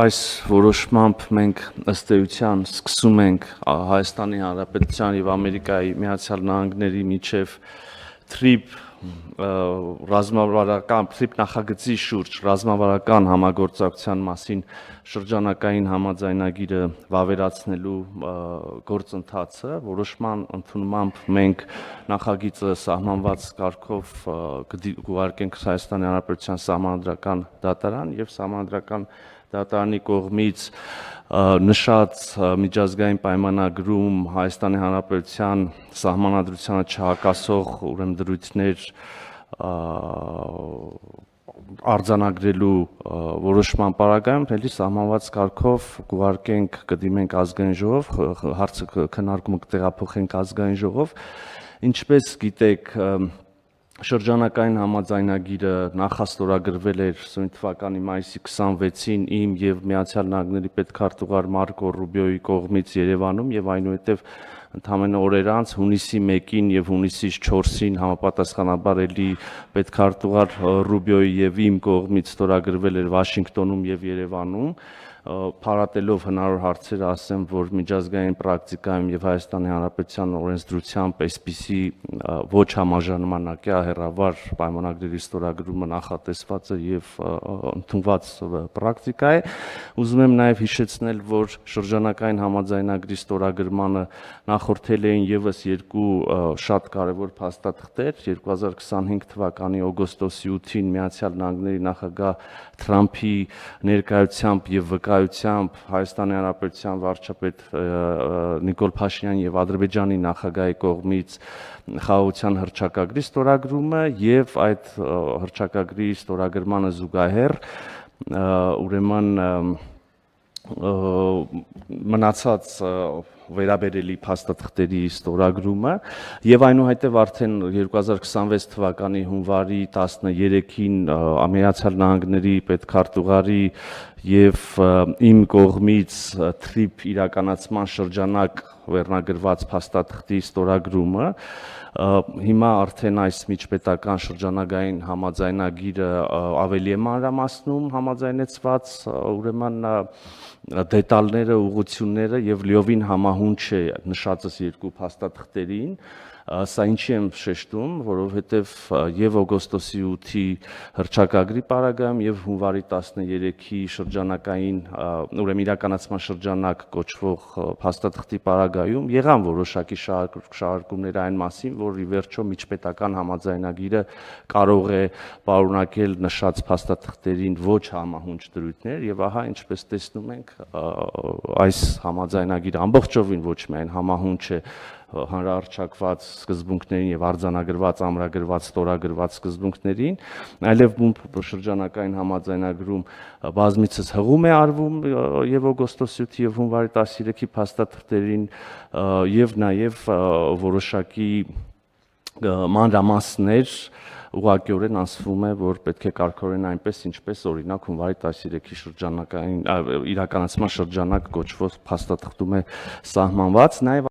այս որոշմամբ մենք ըստ էության սկսում ենք Հայաստանի Հանրապետության եւ Ամերիկայի Միացյալ Նահանգների միջև թրիփ ռազմավարական թրիփ նախագծի շուրջ ռազմավարական համագործակցության մասին շրջանակային համաձայնագիրը վավերացնելու գործընթացը որոշման ընդունմամբ մենք նախագիծը սահմանված կարգով կուղարկենք Հայաստանի Հանրապետության Սահմանադրական դատարան եւ Սահմանադրական դատարանի կողմից նշած միջազգային պայմանագրում Հայաստանի Հանրապետության սահմանադրությանը չհակասող ուրեմն դրույթներ արձանագրելու որոշման պարագայում էլի սահմանված կարգով կուղարկենք կդիմենք ազգային ժողով հարցը քննարկումը կտեղափոխենք ազգային ժողով ինչպես գիտեք շրջանակային համաձայնագիրը նախաստորագրվել էր սույն թվականի մայիսի 26-ին իմ եւ Միացյալ Նահանգների պետքարտուղար Մարկո Ռուբիոյի կողմից Երևանում եւ այնուհետեւ ընդամենը օրեր անց հունիսի 1-ին եւ հունիսի 4-ին համապատասխանաբար էլի պետքարտուղար Ռուբիոյի եւ իմ կողմից ստորագրվել էր Վաշինգտոնում եւ Երևանում Փարատելով հնարավոր հարցեր ասեմ, որ միջազգային պրակտիկայում եւ Հայաստանի Հանրապետության օրենսդրությամբ այսպիսի ոչ համաժանմանակյա հեռավար պայմանագրերի ստորագրումը նախատեսված է եւ ընդունված պրակտիկա է։ Ուզում եմ նաեւ հիշեցնել, որ շրջանակային համաձայնագրի ստորագրմանը նախորդել էին եւս երկու շատ կարեւոր փաստաթղթեր 2025 թվականի օգոստոսի 8-ին Միացյալ Նահանգների նախագահ Թրամփի ներկայությամբ եւ վկայությամբ Հայաստանի Հանրապետության վարչապետ Նիկոլ Փաշինյանի եւ Ադրբեջանի նախագահի կողմից խաղաղության հռչակագրի ստորագրումը եւ այդ հռչակագրի ստորագրմանը զուգահեռ ուրեմն մնացած վերաբերելի փաստաթղթերի ստորագրումը եւ այնուհետեւ արդեն 2026 թվականի հունվարի 13-ին Միացյալ Նահանգների պետքարտուղարի եւ իմ կողմից թրիփ իրականացման շրջանակ վերնագրված փաստաթղթի ստորագրումը հիմա արդեն այս միջպետական շրջանագային համաձայնագիրը ավելի է մանրամասնում համաձայնեցված ուրեմն դետալները, ուղղությունները եւ լիովին համահունչ է նշածս երկու փաստաթղթերին Սա ինչի եմ շեշտում, որովհետև եւ օգոստոսի 8-ի հռչակագրի պարագայում եւ հունվարի 13-ի շրջանակային ուրեմն իրականացման շրջանակ կոչվող փաստաթղթի պարագայում եղան որոշակի շարժումներ այն մասին, որ ի վերջո միջպետական համաձայնագիրը կարող է պարունակել նշած փաստաթղթերին ոչ համահունչ դրույթներ եւ ահա ինչպես տեսնում ենք այս համաձայնագիրը ամբողջովին ոչ միայն համահունչ է հանրահռչակված սկզբունքներին եւ արձանագրված, ամրագրված, ստորագրված սկզբունքներին, այլև բուն շրջանակային համաձայնագրում բազմիցս հղում է արվում եւ օգոստոսի 8-ի եւ հունվարի 13-ի փաստաթղթերին եւ նաեւ որոշակի մանրամասներ ուղղակիորեն ասվում է, որ պետք է կարգավորեն այնպես, ինչպես օրինակ հունվարի 13-ի շրջանակային իրականացման շրջանակ կոչվող փաստաթղթում է սահմանված, նաեւ